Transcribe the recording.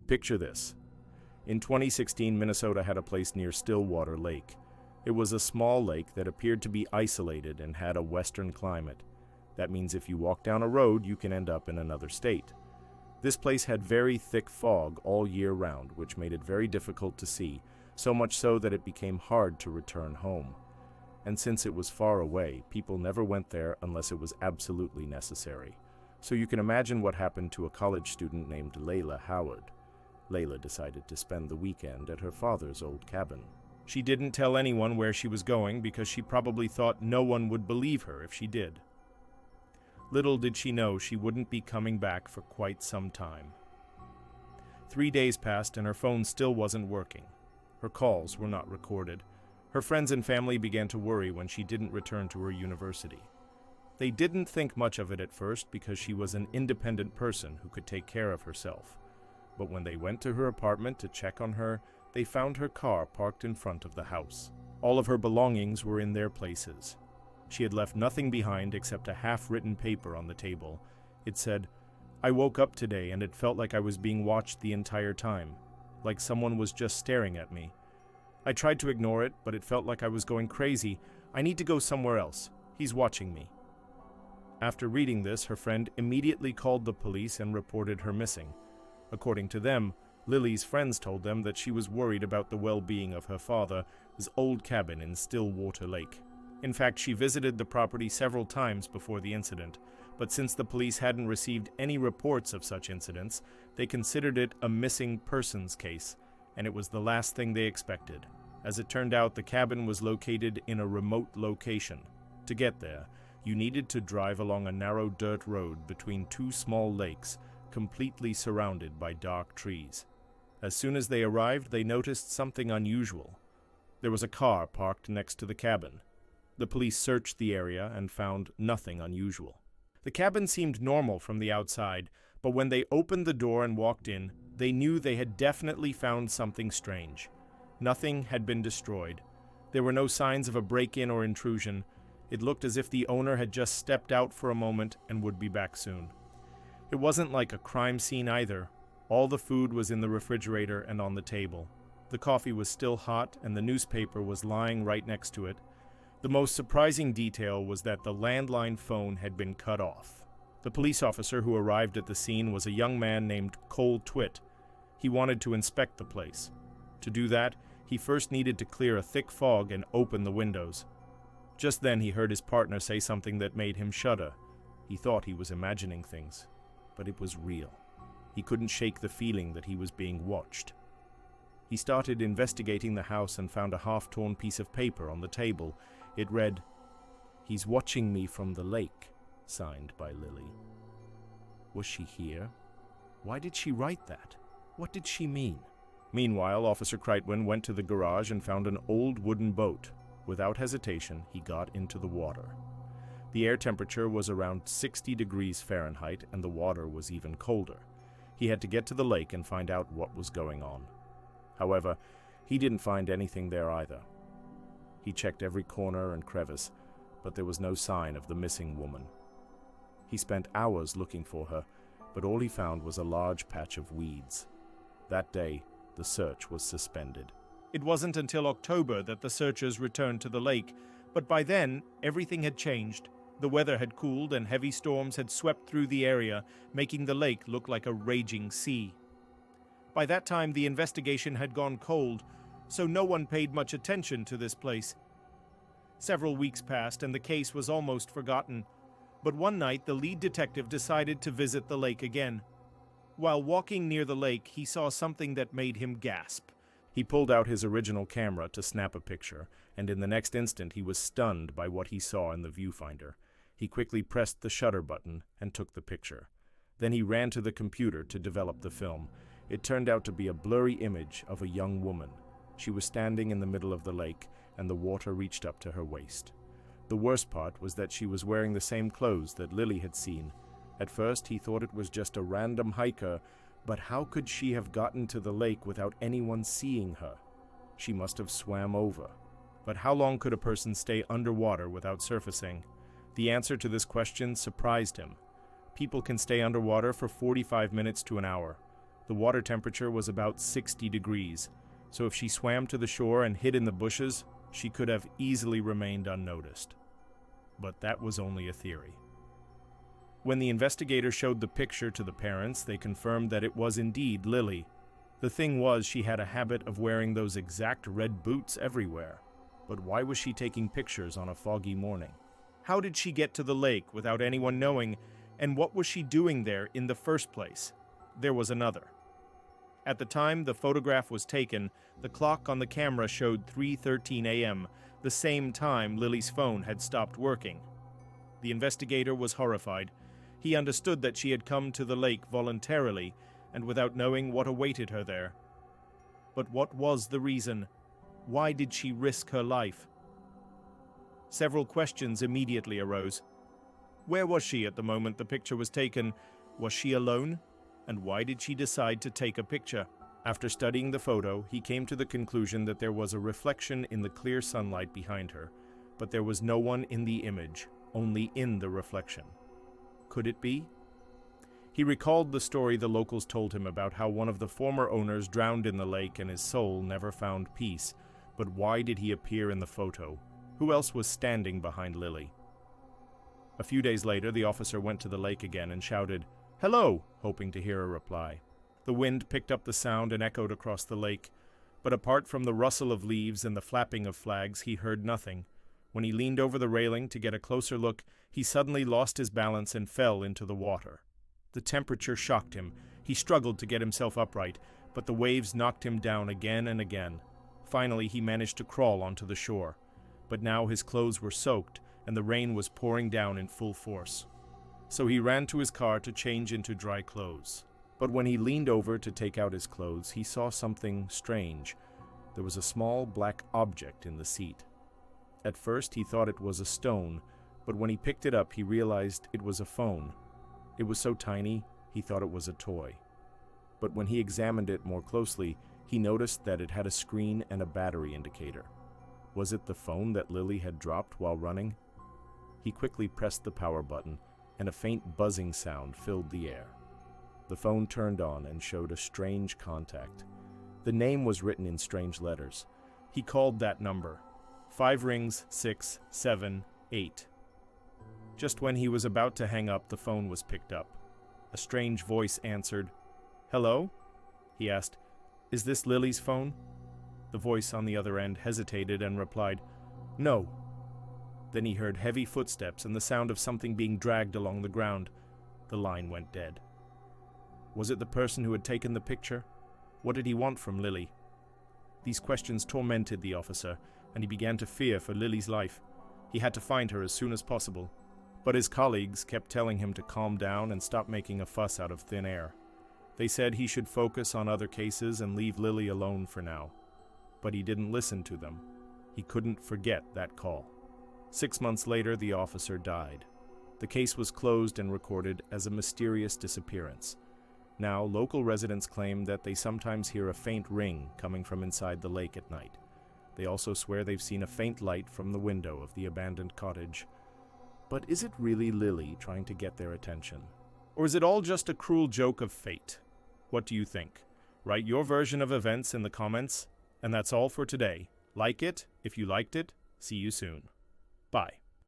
Picture this. In 2016, Minnesota had a place near Stillwater Lake. It was a small lake that appeared to be isolated and had a western climate. That means if you walk down a road, you can end up in another state. This place had very thick fog all year round, which made it very difficult to see, so much so that it became hard to return home. And since it was far away, people never went there unless it was absolutely necessary. So you can imagine what happened to a college student named Layla Howard. Layla decided to spend the weekend at her father's old cabin. She didn't tell anyone where she was going because she probably thought no one would believe her if she did. Little did she know she wouldn't be coming back for quite some time. 3 days passed and her phone still wasn't working. Her calls were not recorded. Her friends and family began to worry when she didn't return to her university. They didn't think much of it at first because she was an independent person who could take care of herself. But when they went to her apartment to check on her, they found her car parked in front of the house. All of her belongings were in their places. She had left nothing behind except a half-written paper on the table. It said, "I woke up today and it felt like I was being watched the entire time, like someone was just staring at me. I tried to ignore it, but it felt like I was going crazy. I need to go somewhere else. He's watching me." After reading this, her friend immediately called the police and reported her missing. According to them, Lily's friends told them that she was worried about the well-being of her father's old cabin in Stillwater Lake. In fact, she visited the property several times before the incident, but since the police hadn't received any reports of such incidents, they considered it a missing persons case, and it was the last thing they expected. As it turned out, the cabin was located in a remote location. To get there, you needed to drive along a narrow dirt road between two small lakes, completely surrounded by dark trees. As soon as they arrived, they noticed something unusual. There was a car parked next to the cabin. The police searched the area and found nothing unusual. The cabin seemed normal from the outside, but when they opened the door and walked in, they knew they had definitely found something strange. Nothing had been destroyed. There were no signs of a break-in or intrusion. It looked as if the owner had just stepped out for a moment and would be back soon. It wasn't like a crime scene either. All the food was in the refrigerator and on the table. The coffee was still hot and the newspaper was lying right next to it. The most surprising detail was that the landline phone had been cut off. The police officer who arrived at the scene was a young man named Cole Twitt. He wanted to inspect the place. To do that, he first needed to clear a thick fog and open the windows. Just then he heard his partner say something that made him shudder. He thought he was imagining things, but it was real. He couldn't shake the feeling that he was being watched. He started investigating the house and found a half-torn piece of paper on the table. It read, "He's watching me from the lake," signed by Lily. Was she here? Why did she write that? What did she mean? Meanwhile, Officer Kreitwin went to the garage and found an old wooden boat. Without hesitation, he got into the water. The air temperature was around 60 degrees Fahrenheit, and the water was even colder. He had to get to the lake and find out what was going on. However, he didn't find anything there either. He checked every corner and crevice, but there was no sign of the missing woman. He spent hours looking for her, but all he found was a large patch of weeds. That day, the search was suspended. It wasn't until October that the searchers returned to the lake, but by then, everything had changed. The weather had cooled and heavy storms had swept through the area, making the lake look like a raging sea. By that time, the investigation had gone cold, so no one paid much attention to this place. Several weeks passed and the case was almost forgotten, but one night the lead detective decided to visit the lake again. While walking near the lake, he saw something that made him gasp. He pulled out his original camera to snap a picture, and in the next instant he was stunned by what he saw in the viewfinder. He quickly pressed the shutter button and took the picture. Then he ran to the computer to develop the film. It turned out to be a blurry image of a young woman. She was standing in the middle of the lake, and the water reached up to her waist. The worst part was that she was wearing the same clothes that Lily had seen. At first he thought it was just a random hiker, but how could she have gotten to the lake without anyone seeing her? She must have swam over. But how long could a person stay underwater without surfacing? The answer to this question surprised him. People can stay underwater for 45 minutes to an hour. The water temperature was about 60 degrees, so if she swam to the shore and hid in the bushes, she could have easily remained unnoticed. But that was only a theory. When the investigator showed the picture to the parents, they confirmed that it was indeed Lily. The thing was, she had a habit of wearing those exact red boots everywhere. But why was she taking pictures on a foggy morning? How did she get to the lake without anyone knowing, and what was she doing there in the first place? There was another. At the time the photograph was taken, the clock on the camera showed 3:13 a.m., the same time Lily's phone had stopped working. The investigator was horrified. He understood that she had come to the lake voluntarily and without knowing what awaited her there. But what was the reason? Why did she risk her life? Several questions immediately arose. Where was she at the moment the picture was taken? Was she alone? And why did she decide to take a picture? After studying the photo, he came to the conclusion that there was a reflection in the clear sunlight behind her, but there was no one in the image, only in the reflection. Could it be? He recalled the story the locals told him about how one of the former owners drowned in the lake and his soul never found peace. But why did he appear in the photo? Who else was standing behind Lily? A few days later, the officer went to the lake again and shouted, "Hello!" hoping to hear a reply. The wind picked up the sound and echoed across the lake, but apart from the rustle of leaves and the flapping of flags, he heard nothing. When he leaned over the railing to get a closer look, he suddenly lost his balance and fell into the water. The temperature shocked him. He struggled to get himself upright, but the waves knocked him down again and again. Finally, he managed to crawl onto the shore, but now his clothes were soaked and the rain was pouring down in full force. So he ran to his car to change into dry clothes. But when he leaned over to take out his clothes, he saw something strange. There was a small black object in the seat. At first, he thought it was a stone, but when he picked it up, he realized it was a phone. It was so tiny, he thought it was a toy. But when he examined it more closely, he noticed that it had a screen and a battery indicator. Was it the phone that Lily had dropped while running? He quickly pressed the power button, and a faint buzzing sound filled the air. The phone turned on and showed a strange contact. The name was written in strange letters. He called that number. 5 rings, 6, 7, 8. Just when he was about to hang up, the phone was picked up. A strange voice answered. "Hello?" He asked, "Is this Lily's phone?" The voice on the other end hesitated and replied, "No." Then he heard heavy footsteps and the sound of something being dragged along the ground. The line went dead. Was it the person who had taken the picture? What did he want from Lily? These questions tormented the officer, and he began to fear for Lily's life. He had to find her as soon as possible. But his colleagues kept telling him to calm down and stop making a fuss out of thin air. They said he should focus on other cases and leave Lily alone for now. But he didn't listen to them. He couldn't forget that call. 6 months later, the officer died. The case was closed and recorded as a mysterious disappearance. Now, local residents claim that they sometimes hear a faint ring coming from inside the lake at night. They also swear they've seen a faint light from the window of the abandoned cottage. But is it really Lily trying to get their attention? Or is it all just a cruel joke of fate? What do you think? Write your version of events in the comments. And that's all for today. Like it if you liked it. See you soon. Bye.